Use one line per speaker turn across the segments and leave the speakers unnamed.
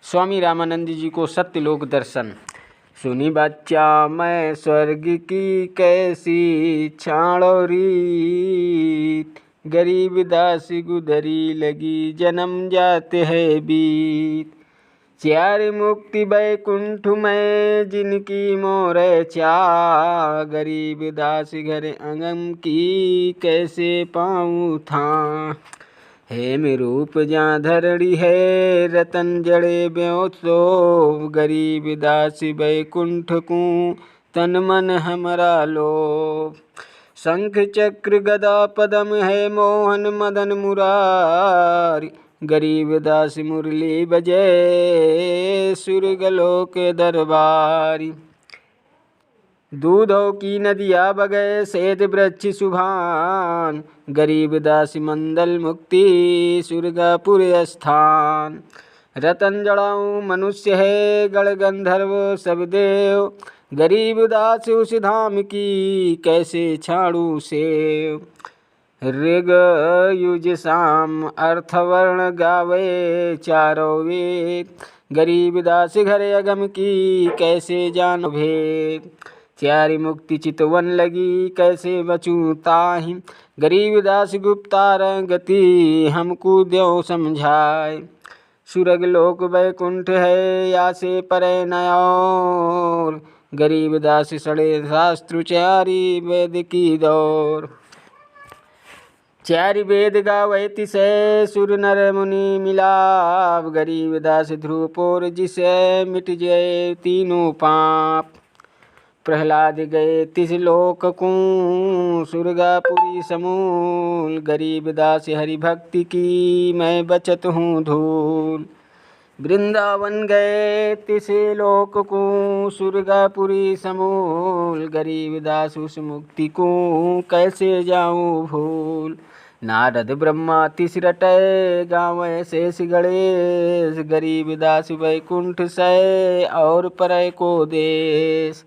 स्वामी रामानंद जी को सत्यलोक दर्शन। सुनी बच्चा मैं स्वर्ग की कैसी छाड़ो रीत, गरीब दास गुदरी लगी जन्म जाते है बीत। चार मुक्ति बैकुंठ में जिनकी मोर चा, गरीब दास घर अंगम की कैसे पाऊँ था। हेम रूप जहाँ धरड़ी है रतन जड़े ब्योसो, गरीब दास बैकुंठ को तन मन हमरा लो। शंख चक्र गदा पदम है मोहन मदन मुरारी, गरीब दास मुरली बजे सुरगलोक दरबारी। दूधों की नदिया बगै श्वेत वृक्ष सुभान, गरीब दास मंदल मुक्ति सुरगापुर स्थान। रतन जड़ाऊँ मनुष्य है गण गंधर्व सब देव, गरीब दास उस धाम की कैसे छाड़ू सेव। ऋग युज साम अर्थवर्ण गावे चारों वेद, गरीब दास घर अगम की कैसे जानो भेद। चारि मुक्ति चितवन लगी कैसे बचूं ताहि, गरीब दास गुप्तार गति हमको द्यो समझाए। सुरग लोक बैकुंठ है या से परे न और, गरीब दास सड़े शास्त्र चारि वेद की दौर। चारि वेद गावे तिसे सुर नर मुनि मिलाप, गरीब दास ध्रुवपुर जिसे मिट जाए तीनों पाप। प्रहलाद गए तिस लोक को सुरगापुरी समूल, गरीब दास हरि भक्ति की मैं बचत हूँ धूल। वृंदावन गए तिस लोक को सुरगापुरी समूल, गरीब दास उस मुक्ति को कैसे जाऊँ भूल। नारद ब्रह्मा तिस रटय गाँव शेष गणेश, गरीब दास वैकुंठ सै और परय को देश।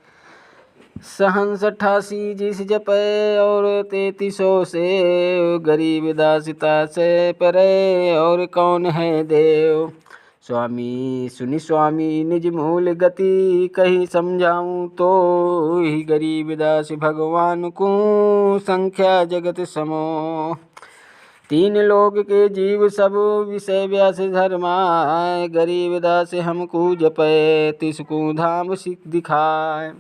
सहंस 88 जिस जपे और 3300 से, गरीब दासिता से परे और कौन है देव। स्वामी सुनि स्वामी निज मूल गति कहीं समझाऊँ तो ही, गरीब दास भगवान को संख्या जगत समो। तीन लोक के जीव सब विषय व्यास धर्माए, गरीब दास हमको जपे तिसको धाम सिख दिखाए।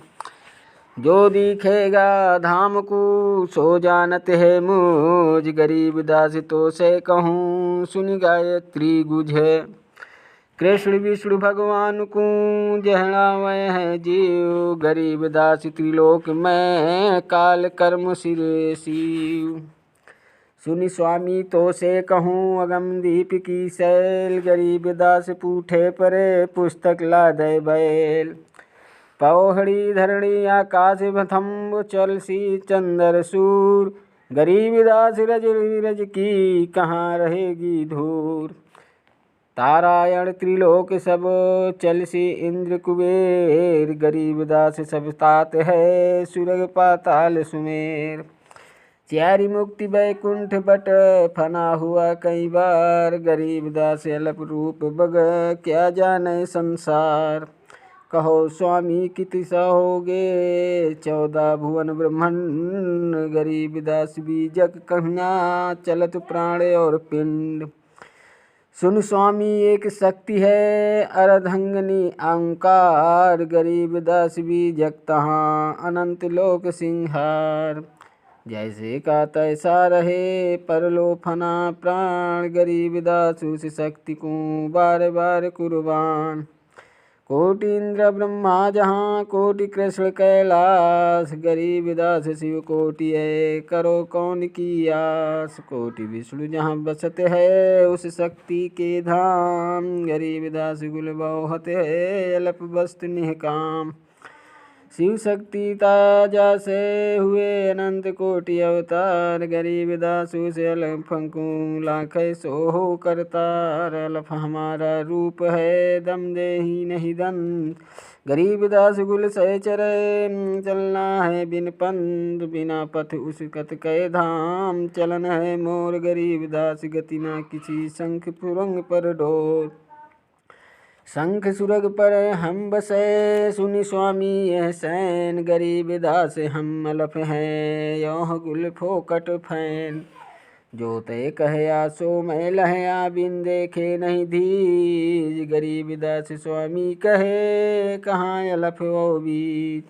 जो दिखेगा धाम को सो जानत है मुझ, गरीब दास तो से कहूँ सुनि गायत्री गुझे। कृष्ण विष्णु भगवान को जहणावे है जीव, गरीब दास त्रिलोक में काल कर्म सिर शिव। सुनि स्वामी तो से कहूँ अगम दीप की शैल, गरीब दास पूठे परे पुस्तक ला दे बैल। पौहड़ी धरणी आकाश भथम्ब चलसी चंदर सूर, गरीब दास रज विरज की कहाँ रहेगी धूर। तारायण त्रिलोक सब चलसी इंद्र कुबेर, गरीब दास सब तात है सुरग पाताल सुमेर। चारि मुक्ति बैकुंठ बट फना हुआ कई बार, गरीब दास अलप रूप बग क्या जाने संसार। कहो स्वामी किति सहोगे 14 भुवन ब्रह्मंड, गरीब दास बीजक कहना चलत प्राण और पिंड। सुन स्वामी एक शक्ति है अर्धंगनी अहंकार, गरीब दास बीजक तहाँ अनंत लोक सिंहार। जैसे का तैसा रहे परलो फना प्राण, गरीब दास उस शक्ति को बार बार कुर्बान। कोटि इंद्र ब्रह्मा जहाँ कोटि कृष्ण कैलाश, गरीब दास शिव कोटि है करो कौन की आस। कोटि विष्णु जहाँ बसते है उस शक्ति के धाम, गरीब दास गुल बहुत है अलप वस्तु निहकाम। शिव शक्ति ताजा से हुए अनंत कोटि अवतार, गरीब दास उसे अलफ फंकू लाख सो हो करतार। अलफ हमारा रूप है दम दे ही नहीं दन, गरीब दास गुल से चरे चलना है बिन पंथ। बिना पथ उस कत कै धाम चलन है मोर, गरीब दास गति ना किसी शंख पुरंग पर डोर। शंख सुरग पर हम बसे, सुनि स्वामी यह सैन। गरीब दास हम अलफ हैं, योह गुल फोकट फैन। जो तय कहया सो मैं लहया, बिन देखे नहीं धीज। गरीब दास स्वामी कहे, कहाँ अलफ वो बीज।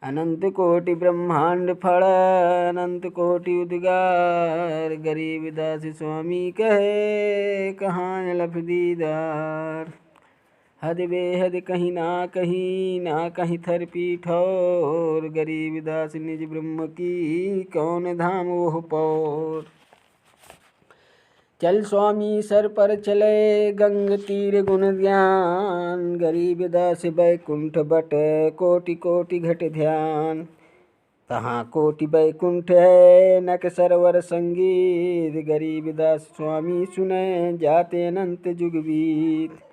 अनंत कोटि ब्रह्मांड फल, अनंत कोटि उद्गार। गरीब दास स्वामी कहे, कहाँ अलफ दीदार। हद बेहद कहीं ना कहीं, ना कहीं थर पीठौर। गरीब दास निज ब्रह्म की, कौन धाम ओह पौर। चल स्वामी सर पर चले, गंग तीर गुण ध्यान। गरीब दास बैकुंठ बट, कोटि कोटि घट ध्यान। तहाँ कोटि बैकुंठ है, नक सरवर संगीत। गरीब दास स्वामी सुने, जाते अनंत जुग बीत।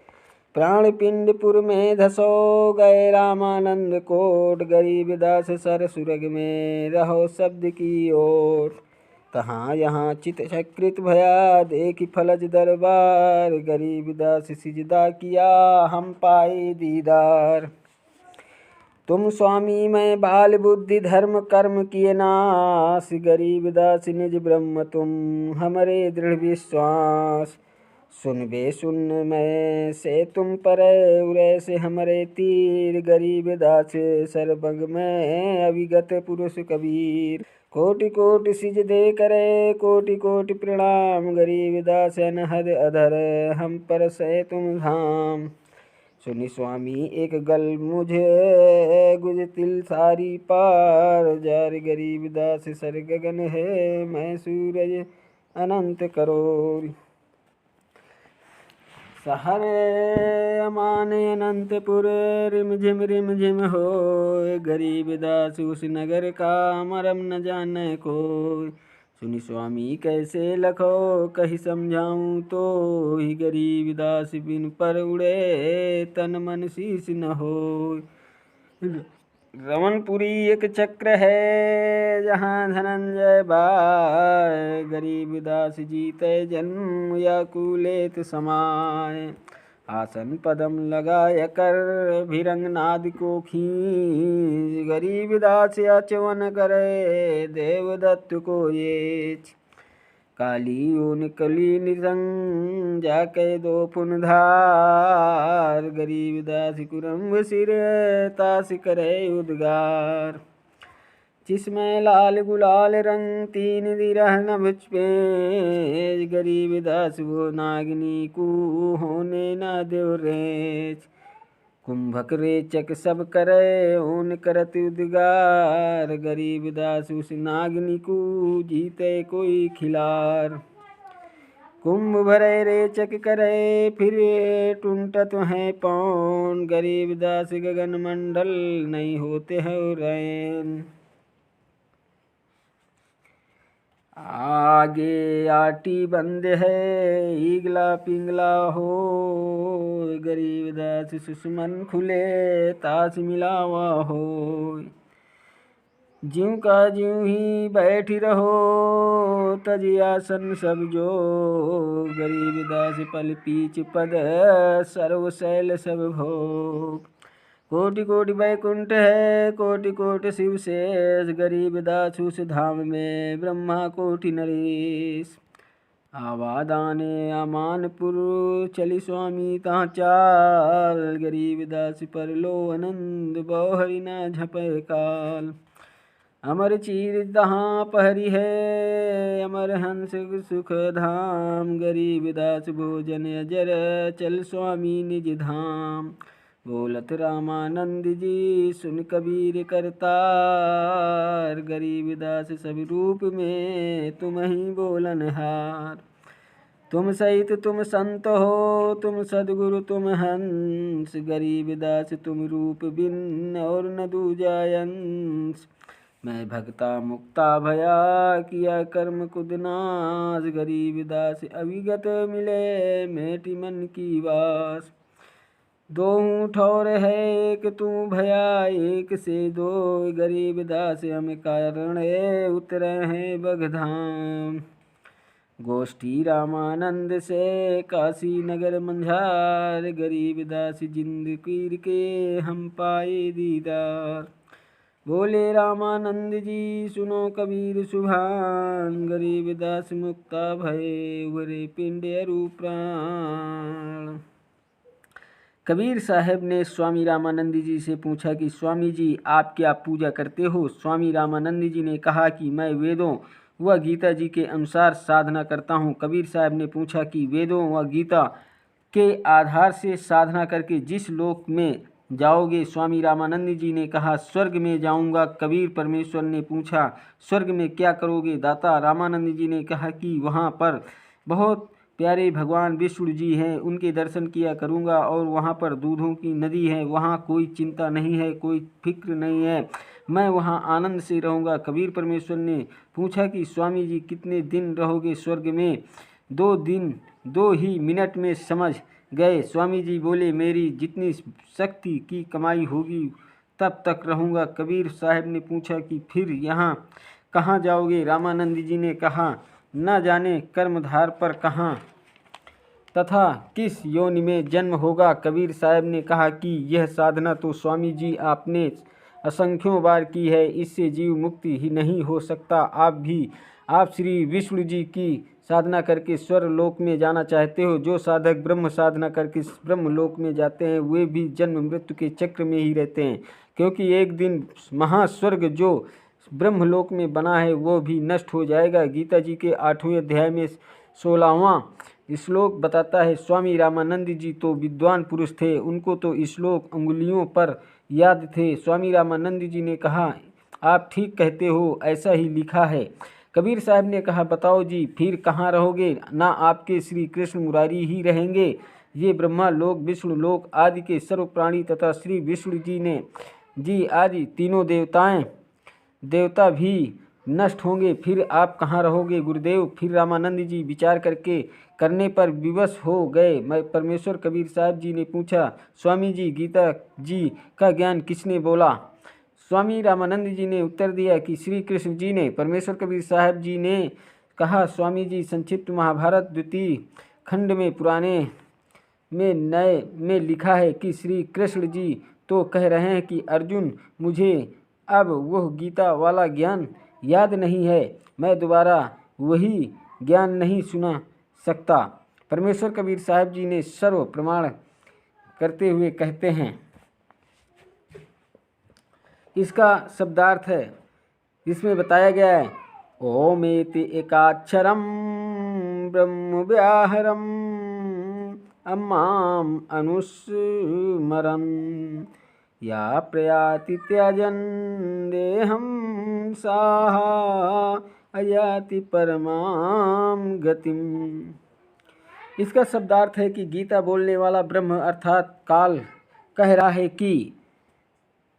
प्राण पिंडपुर में धसो, गए रामानंद कोट। गरीब दास सर सुरग में, रहो शब्द की ओट। तहाँ यहाँ चित सकृत भया, देखी फलज दरबार। गरीब दास सिजदा किया, हम पाए दीदार। तुम स्वामी मैं बाल बुद्धि धर्म कर्म किए नाश। गरीब दास निज ब्रह्म तुम, हमरे दृढ़ विश्वास। सुन बे सुन मैं से तुम परे, उरे से हमरे तीर। गरीब दास सरबंग में, अविगत पुरुष कबीर। कोटि कोटि सिजदे करे, कोटि कोटि प्रणाम। गरीब दास अनहद अधर, हम पर से तुम धाम। सुनि स्वामी एक गल मुझे, गुज तिल सारी पार। जार गरीब दास सर गगन है, मैं सूरज अनंत करोड़। सहर अमान अनंतपुर, रिम झिम हो। गरीब दास उस नगर का, मरम न जाने कोई। सुनि स्वामी कैसे लखो, कही समझाऊं तो ही। गरीब दास बिन पर उड़े, तन मन शीश न हो। रमनपुरी एक चक्र है, जहाँ धनंजय बाय। गरीब दास जीते जन्म, या कुलेत समाय। आसन पदम लगाय कर, भिरंग नाद को खींच। गरीब दास अचवन करे, देवदत्त को येच। काली ऊन कली निरंग, जाके दो पुन धार। गरीब दास कुरम्ब सिर, तास करे उद्गार। जिसमें लाल गुलाल रंग, तीन दिरह नभ पेच। गरीब दास वो नागिनी को, होने न देव रेच। कुंभक रेचक सब करे, ऊन करत उद्गार। गरीब दास उस नागिनी को, जीते कोई खिलार। कुंभ भरे रेचक करे, फिर टूटत हैं पौन। गरीब दास गगन मंडल, नहीं होते हैं रैन। आगे आटी बंद है, ईगला पिंगला हो। गरीब दास सुषमन खुले, तास मिलावा हो। ज्यों का ज्यों ही बैठ रहो, तजी आसन सब जो। गरीब दास पल पीछ पद, सर्व शैल सब भोग। कोटि कोटि बैकुंठ है, कोटि कोटि शिव शेष। गरीब दास उस धाम में, ब्रह्मा कोटि नरेश। आवादाने अमानपुर, चली स्वामी तहाँ चाल। गरीब दास पर लो आनंद, बौहरि न झपय काल। अमर चीर तहाँ पहरी है, अमर हंस सुख धाम। गरीब दास भोजन अजर, चल स्वामी निज धाम। बोलत रामानंद जी, सुन कबीर करतार। गरीब दास सब रूप में, तुम ही बोलनहार। तुम सहित तुम संत हो, तुम सद्गुरु तुम हंस। गरीब दास तुम रूप बिन, और न दूजा अंश। मैं भक्ता मुक्ता भया, किया कर्म कुदनास। गरीब दास अविगत मिले, मेटी मन की वास। दो ठौर है एक तू भया, एक से दो। गरीब दास हम कारण उतरे हैं बगधाम। गोष्ठी रामानंद से काशी नगर मंझार, गरीब दास जिंद पीर के हम पाए दीदार। बोले रामानंद जी सुनो कबीर सुभान, गरीब दास मुक्ता भय उभरे पिंड अरु प्राण। कबीर साहब ने स्वामी रामानंद जी से पूछा कि स्वामी जी आप क्या पूजा करते हो। स्वामी रामानंद जी ने कहा कि मैं वेदों व गीता जी के अनुसार साधना करता हूँ। कबीर साहब ने पूछा कि वेदों व गीता के आधार से साधना करके जिस लोक में जाओगे। स्वामी रामानंद जी ने कहा स्वर्ग में जाऊंगा। कबीर परमेश्वर ने पूछा स्वर्ग में क्या करोगे। दाता रामानंद जी ने कहा कि वहाँ पर बहुत प्यारे भगवान विष्णु जी हैं, उनके दर्शन किया करूँगा और वहाँ पर दूधों की नदी है, वहाँ कोई चिंता नहीं है, कोई फिक्र नहीं है, मैं वहाँ आनंद से रहूँगा। कबीर परमेश्वर ने पूछा कि स्वामी जी कितने दिन रहोगे स्वर्ग में। 2 दिन 2 ही मिनट में समझ गए। स्वामी जी बोले मेरी जितनी शक्ति की कमाई होगी तब तक रहूँगा। कबीर साहब ने पूछा कि फिर यहाँ कहाँ जाओगे। रामानंद जी ने कहा न जाने कर्मधार पर कहाँ तथा किस योनि में जन्म होगा। कबीर साहब ने कहा कि यह साधना तो स्वामी जी आपने असंख्यों बार की है, इससे जीव मुक्ति ही नहीं हो सकता। आप श्री विष्णु जी की साधना करके स्वर्ग लोक में जाना चाहते हो। जो साधक ब्रह्म साधना करके ब्रह्म लोक में जाते हैं वे भी जन्म मृत्यु के चक्र में ही रहते हैं, क्योंकि एक दिन महास्वर्ग जो ब्रह्मलोक में बना है वो भी नष्ट हो जाएगा। गीता जी के 8वें अध्याय में 16वां श्लोक बताता है। स्वामी रामानंद जी तो विद्वान पुरुष थे, उनको तो श्लोक अंगुलियों पर याद थे। स्वामी रामानंद जी ने कहा आप ठीक कहते हो, ऐसा ही लिखा है। कबीर साहब ने कहा बताओ जी फिर कहाँ रहोगे। ना आपके श्री कृष्ण मुरारी ही रहेंगे। ये ब्रह्मा लोक विष्णु लोक आदि के सर्व प्राणी तथा श्री विष्णु जी आदि तीनों देवता भी नष्ट होंगे, फिर आप कहाँ रहोगे गुरुदेव। फिर रामानंद जी विचार करने पर विवश हो गए। मैं परमेश्वर कबीर साहब जी ने पूछा स्वामी जी गीता जी का ज्ञान किसने बोला। स्वामी रामानंद जी ने उत्तर दिया कि श्री कृष्ण जी ने। परमेश्वर कबीर साहब जी ने कहा स्वामी जी संक्षिप्त महाभारत 2 खंड में पुराने में नए में लिखा है कि श्री कृष्ण जी तो कह रहे हैं कि अर्जुन मुझे अब वह गीता वाला ज्ञान याद नहीं है, मैं दोबारा वही ज्ञान नहीं सुना सकता। परमेश्वर कबीर साहब जी ने सर्व प्रमाण करते हुए कहते हैं। इसका शब्दार्थ है, इसमें बताया गया है ओमेति एकाक्षरम ब्रह्म व्याहरम अम्माम अनुस्मरन् या प्रयाति त्यजन देहम साहा अयाति परमाम गतिम। इसका शब्दार्थ है कि गीता बोलने वाला ब्रह्म अर्थात काल कह रहा है कि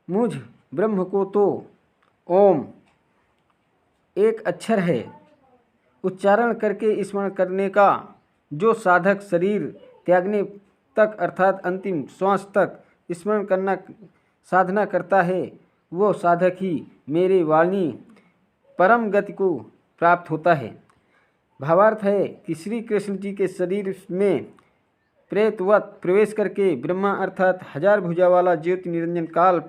मुझ ब्रह्म को तो ओम एक अक्षर है, उच्चारण करके स्मरण करने का जो साधक शरीर त्यागने तक अर्थात अंतिम श्वास तक स्मरण करना साधना करता है, वो साधक ही मेरे वाणी परम गति को प्राप्त होता है। भावार्थ है कि श्री कृष्ण जी के शरीर में प्रेतवत प्रवेश करके ब्रह्मा अर्थात 1000 भुजा वाला ज्योति निरंजन काल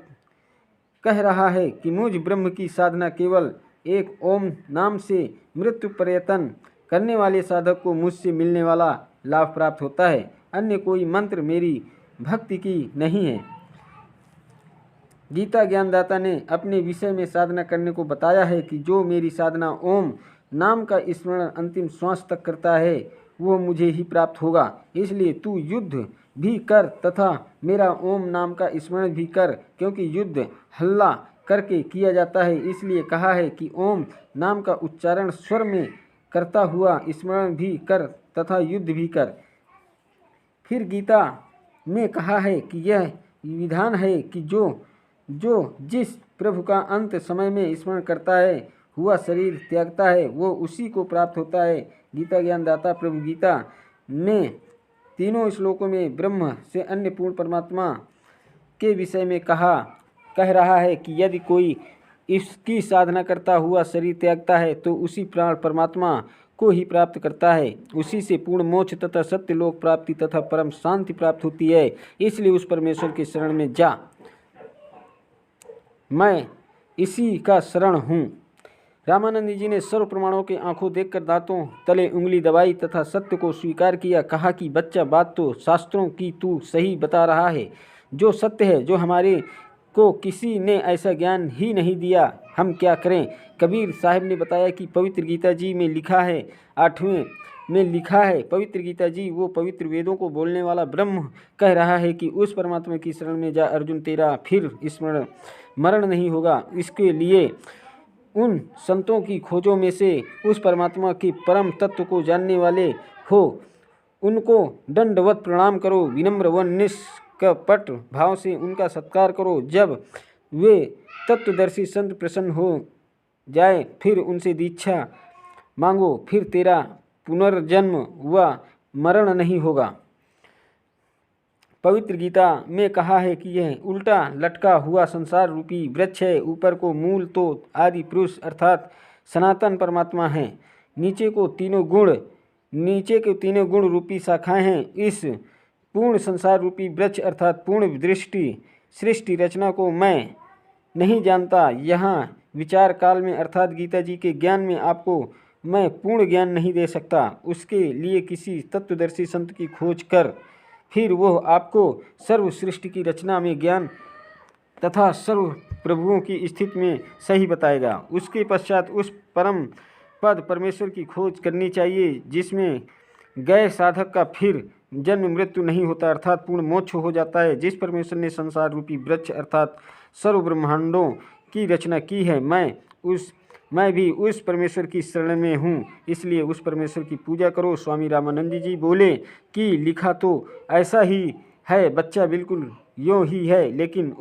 कह रहा है कि मुझ ब्रह्म की साधना केवल एक ओम नाम से मृत्यु पर्यतन करने वाले साधक को मुझसे मिलने वाला लाभ प्राप्त होता है, अन्य कोई मंत्र मेरी भक्ति की नहीं है। गीता ज्ञानदाता ने अपने विषय में साधना करने को बताया है कि जो मेरी साधना ओम नाम का स्मरण अंतिम श्वास तक करता है वो मुझे ही प्राप्त होगा। इसलिए तू युद्ध भी कर तथा मेरा ओम नाम का स्मरण भी कर, क्योंकि युद्ध हल्ला करके किया जाता है, इसलिए कहा है कि ओम नाम का उच्चारण स्वर में करता हुआ स्मरण भी कर तथा युद्ध भी कर। फिर गीता में कहा है कि यह विधान है कि जो जिस प्रभु का अंत समय में स्मरण करता है हुआ शरीर त्यागता है वो उसी को प्राप्त होता है। गीता ज्ञानदाता प्रभु गीता ने तीनों श्लोकों में ब्रह्म से अन्य पूर्ण परमात्मा के विषय में कह रहा है कि यदि कोई इसकी साधना करता हुआ शरीर त्यागता है तो उसी प्राण परमात्मा को ही प्राप्त करता है। उसी से पूर्ण मोक्ष तथा सत्य लोक प्राप्ति तथा परम शांति प्राप्त होती है। इसलिए उस परमेश्वर के शरण में जा, मैं इसी का शरण हूँ। रामानंद जी ने सर्व प्रमाणों के आंखों देखकर दांतों तले उंगली दबाई तथा सत्य को स्वीकार किया। कहा कि बच्चा, बात तो शास्त्रों की तू सही बता रहा है, जो सत्य है, जो हमारे को किसी ने ऐसा ज्ञान ही नहीं दिया, हम क्या करें। कबीर साहब ने बताया कि पवित्र गीता जी में लिखा है, 8वें में लिखा है, पवित्र गीता जी वो पवित्र वेदों को बोलने वाला ब्रह्म कह रहा है कि उस परमात्मा की शरण में जा अर्जुन, तेरा फिर स्मरण मरण नहीं होगा। इसके लिए उन संतों की खोजों में से उस परमात्मा के परम तत्व को जानने वाले हो, उनको दंडवत प्रणाम करो, विनम्र व निष्कपट भाव से उनका सत्कार करो। जब वे तत्वदर्शी संत प्रसन्न हो जाए, फिर उनसे दीक्षा मांगो, फिर तेरा पुनर्जन्म व मरण नहीं होगा। पवित्र गीता में कहा है कि यह उल्टा लटका हुआ संसार रूपी वृक्ष है। ऊपर को मूल तो आदि पुरुष अर्थात सनातन परमात्मा है, नीचे के तीनों गुण रूपी शाखाएं हैं। इस पूर्ण संसार रूपी वृक्ष अर्थात पूर्ण दृष्टि सृष्टि रचना को मैं नहीं जानता। यहाँ विचार काल में अर्थात गीता जी के ज्ञान में आपको मैं पूर्ण ज्ञान नहीं दे सकता। उसके लिए किसी तत्वदर्शी संत की खोज कर फिर वह आपको सर्व सृष्टि की रचना में ज्ञान तथा सर्व प्रभुओं की स्थिति में सही बताएगा। उसके पश्चात उस परम पद परमेश्वर की खोज करनी चाहिए, जिसमें गए साधक का फिर जन्म मृत्यु नहीं होता अर्थात पूर्ण मोक्ष हो जाता है। जिस परमेश्वर ने संसार रूपी वृक्ष अर्थात सर्व ब्रह्मांडों की रचना की है, मैं भी उस परमेश्वर की शरण में हूँ, इसलिए उस परमेश्वर की पूजा करो। स्वामी रामानंद जी बोले कि लिखा तो ऐसा ही है बच्चा, बिल्कुल यूँ ही है, लेकिन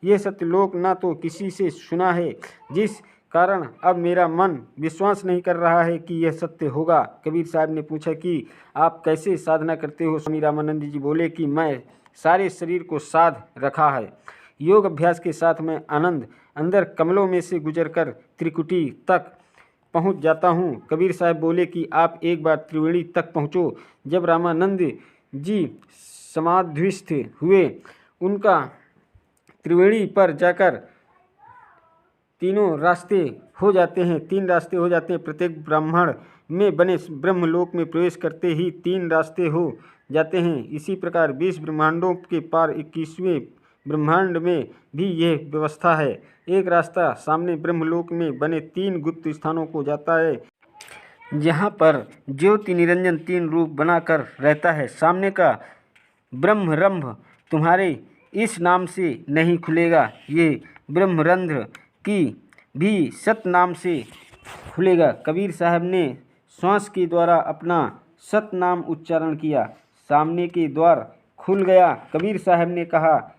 ये सत्यलोक ना तो किसी से सुना है, जिस कारण अब मेरा मन विश्वास नहीं कर रहा है कि यह सत्य होगा। कबीर साहब ने पूछा कि आप कैसे साधना करते हो। स्वामी रामानंद जी बोले कि मैं सारे शरीर को साध रखा है, योग अभ्यास के साथ मैं आनंद अंदर कमलों में से गुजरकर त्रिकुटी तक पहुंच जाता हूं। कबीर साहब बोले कि आप एक बार त्रिवेणी तक पहुंचो। जब रामानंद जी समाधिस्थ हुए, उनका त्रिवेणी पर जाकर तीन रास्ते हो जाते हैं। प्रत्येक ब्राह्मण में बने ब्रह्मलोक में प्रवेश करते ही 3 रास्ते हो जाते हैं। इसी प्रकार 20 ब्रह्मांडों के पार 21वें ब्रह्मांड में भी यह व्यवस्था है। एक रास्ता सामने ब्रह्मलोक में बने 3 गुप्त स्थानों को जाता है, जहाँ पर ज्योति निरंजन 3 रूप बनाकर रहता है। सामने का ब्रह्मरंभ तुम्हारे इस नाम से नहीं खुलेगा, ये ब्रह्मरंध्र की भी सत नाम से खुलेगा। कबीर साहब ने श्वास के द्वारा अपना सत नाम उच्चारण किया, सामने के द्वार खुल गया। कबीर साहब ने कहा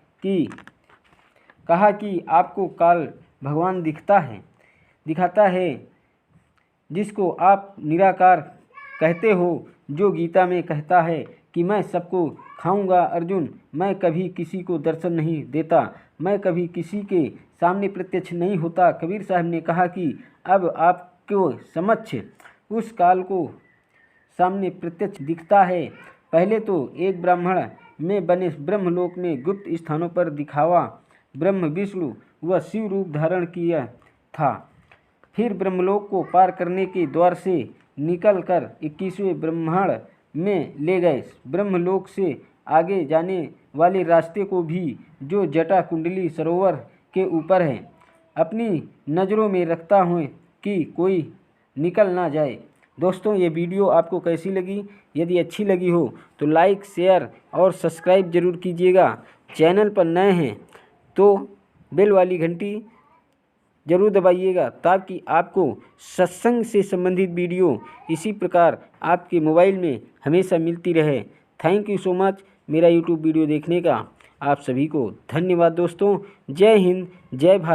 कि आपको काल भगवान दिखाता है, जिसको आप निराकार कहते हो, जो गीता में कहता है कि मैं सबको खाऊंगा। अर्जुन, मैं कभी किसी को दर्शन नहीं देता, मैं कभी किसी के सामने प्रत्यक्ष नहीं होता। कबीर साहब ने कहा कि अब आपको समक्ष उस काल को सामने प्रत्यक्ष दिखता है। पहले तो एक ब्राह्मण में बने ब्रह्मलोक में गुप्त स्थानों पर दिखावा ब्रह्म विष्णु व शिव रूप धारण किया था। फिर ब्रह्मलोक को पार करने के द्वार से निकलकर 21वें ब्रह्मांड में ले गए। ब्रह्मलोक से आगे जाने वाले रास्ते को भी, जो जटा कुंडली सरोवर के ऊपर है, अपनी नज़रों में रखता हूँ कि कोई निकल ना जाए। दोस्तों, ये वीडियो आपको कैसी लगी? यदि अच्छी लगी हो तो लाइक, शेयर और सब्सक्राइब जरूर कीजिएगा। चैनल पर नए हैं तो बेल वाली घंटी जरूर दबाइएगा, ताकि आपको सत्संग से संबंधित वीडियो इसी प्रकार आपके मोबाइल में हमेशा मिलती रहे। थैंक यू सो मच मेरा यूट्यूब वीडियो देखने का। आप सभी को धन्यवाद दोस्तों। जय हिंद, जय भारत।